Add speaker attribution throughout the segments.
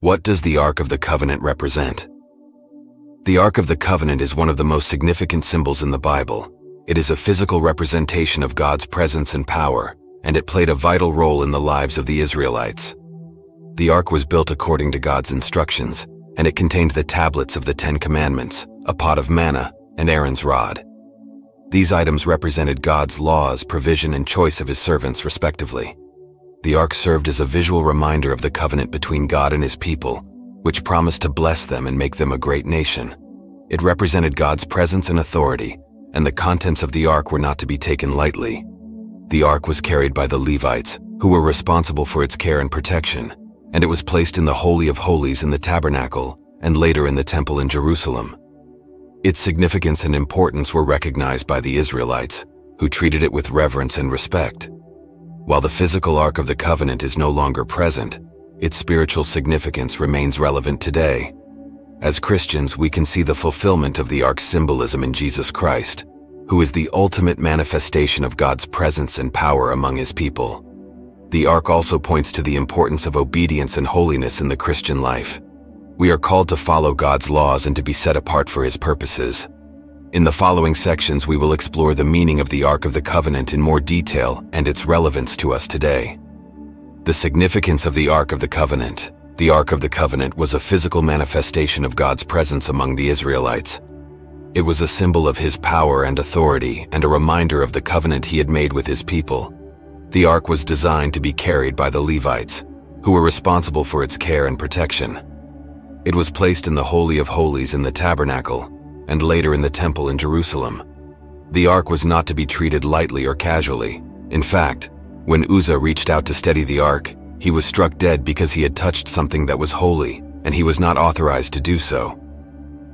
Speaker 1: What does the Ark of the Covenant represent? The Ark of the Covenant is one of the most significant symbols in the Bible. It is a physical representation of God's presence and power, and it played a vital role in the lives of the Israelites. The Ark was built according to God's instructions, and it contained the tablets of the Ten Commandments, a pot of manna, and Aaron's rod. These items represented God's laws, provision, and choice of his servants, respectively. The Ark served as a visual reminder of the covenant between God and his people, which promised to bless them and make them a great nation. It represented God's presence and authority, and the contents of the Ark were not to be taken lightly. The Ark was carried by the Levites, who were responsible for its care and protection, and it was placed in the Holy of Holies in the tabernacle and later in the temple in Jerusalem. Its significance and importance were recognized by the Israelites, who treated it with reverence and respect. While the physical Ark of the Covenant is no longer present, its spiritual significance remains relevant today. As Christians, we can see the fulfillment of the Ark's symbolism in Jesus Christ, who is the ultimate manifestation of God's presence and power among his people. The Ark also points to the importance of obedience and holiness in the Christian life. We are called to follow God's laws and to be set apart for his purposes. In the following sections, we will explore the meaning of the Ark of the Covenant in more detail and its relevance to us today. The significance of the Ark of the Covenant. The Ark of the Covenant was a physical manifestation of God's presence among the Israelites. It was a symbol of his power and authority and a reminder of the covenant he had made with his people. The Ark was designed to be carried by the Levites, who were responsible for its care and protection. It was placed in the Holy of Holies in the tabernacle and later in the temple in Jerusalem. The Ark was not to be treated lightly or casually. In fact, when Uzzah reached out to steady the Ark, he was struck dead because he had touched something that was holy, and he was not authorized to do so.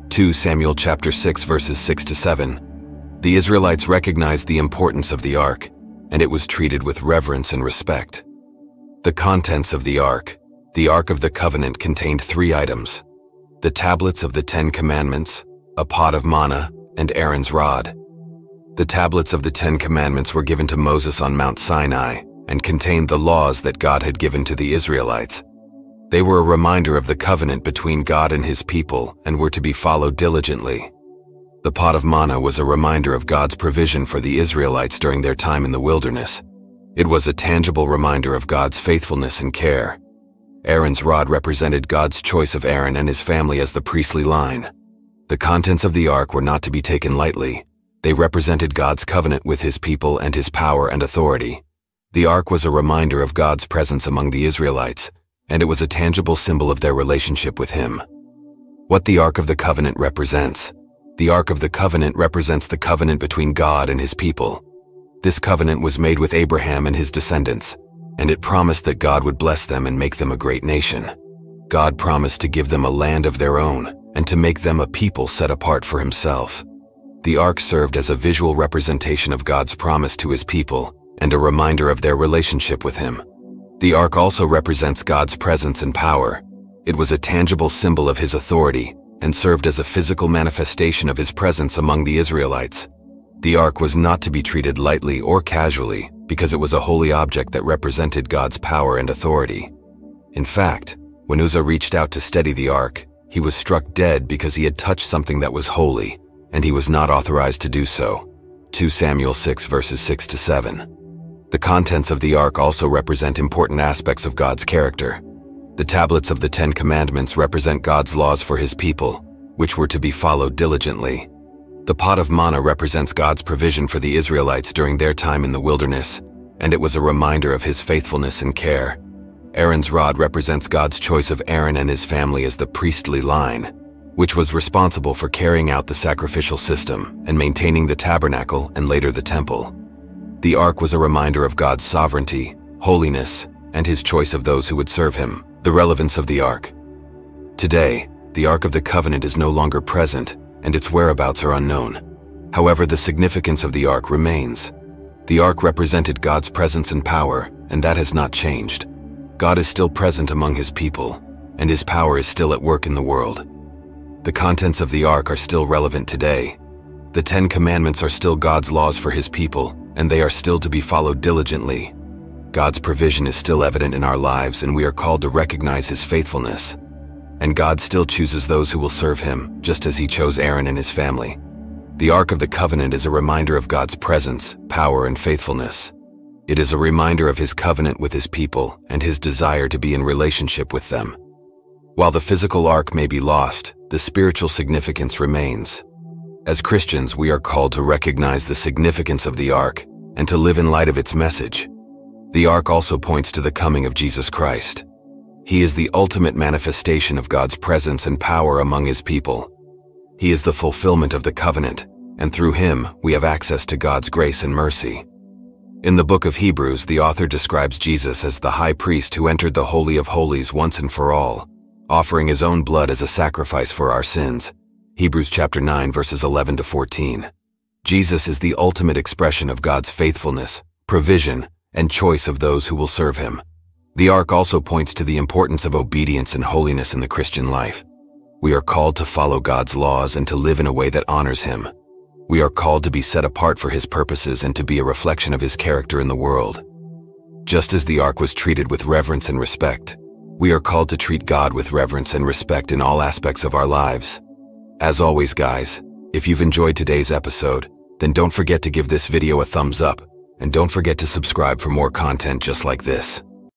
Speaker 1: 2 Samuel chapter 6 verses 6 to 7. The Israelites recognized the importance of the Ark, and it was treated with reverence and respect. The contents of the Ark. The Ark of the Covenant contained 3 items: the tablets of the Ten Commandments, a pot of manna, and Aaron's rod. The tablets of the Ten Commandments were given to Moses on Mount Sinai and contained the laws that God had given to the Israelites. They were a reminder of the covenant between God and his people and were to be followed diligently. The pot of manna was a reminder of God's provision for the Israelites during their time in the wilderness. It was a tangible reminder of God's faithfulness and care. Aaron's rod represented God's choice of Aaron and his family as the priestly line. The contents of the Ark were not to be taken lightly. They represented God's covenant with his people and his power and authority. The Ark was a reminder of God's presence among the Israelites, and it was a tangible symbol of their relationship with him. What the Ark of the Covenant represents. The Ark of the Covenant represents the covenant between God and his people. This covenant was made with Abraham and his descendants, and it promised that God would bless them and make them a great nation. God promised to give them a land of their own and to make them a people set apart for himself. The Ark served as a visual representation of God's promise to his people and a reminder of their relationship with him. The Ark also represents God's presence and power. It was a tangible symbol of his authority and served as a physical manifestation of his presence among the Israelites. The Ark was not to be treated lightly or casually because it was a holy object that represented God's power and authority. In fact, when Uzzah reached out to steady the Ark, he was struck dead because he had touched something that was holy, and he was not authorized to do so. 2 Samuel 6 verses 6 to 7. The contents of the Ark also represent important aspects of God's character. The tablets of the Ten Commandments represent God's laws for his people, which were to be followed diligently. The pot of manna represents God's provision for the Israelites during their time in the wilderness, and it was a reminder of his faithfulness and care. Aaron's rod represents God's choice of Aaron and his family as the priestly line, which was responsible for carrying out the sacrificial system and maintaining the tabernacle and later the temple. The Ark was a reminder of God's sovereignty, holiness, and his choice of those who would serve him. The relevance of the Ark. Today, the Ark of the Covenant is no longer present, and its whereabouts are unknown. However, the significance of the Ark remains. The Ark represented God's presence and power, and that has not changed. God is still present among his people, and his power is still at work in the world. The contents of the Ark are still relevant today. The Ten Commandments are still God's laws for his people, and they are still to be followed diligently. God's provision is still evident in our lives, and we are called to recognize his faithfulness. and God still chooses those who will serve him, just as he chose Aaron and his family. The Ark of the Covenant is a reminder of God's presence, power, and faithfulness. It is a reminder of his covenant with his people and his desire to be in relationship with them. While the physical ark may be lost, the spiritual significance remains. As Christians, we are called to recognize the significance of the ark and to live in light of its message. The ark also points to the coming of Jesus Christ. He is the ultimate manifestation of God's presence and power among his people. He is the fulfillment of the covenant, and through him, we have access to God's grace and mercy. In the book of Hebrews, the author describes Jesus as the high priest who entered the Holy of Holies once and for all, offering his own blood as a sacrifice for our sins. Hebrews chapter 9, verses 11 to 14. Jesus is the ultimate expression of God's faithfulness, provision, and choice of those who will serve him. The ark also points to the importance of obedience and holiness in the Christian life. We are called to follow God's laws and to live in a way that honors him. We are called to be set apart for his purposes and to be a reflection of his character in the world. Just as the ark was treated with reverence and respect, we are called to treat God with reverence and respect in all aspects of our lives. As always, guys, if you've enjoyed today's episode, then don't forget to give this video a thumbs up, and don't forget to subscribe for more content just like this.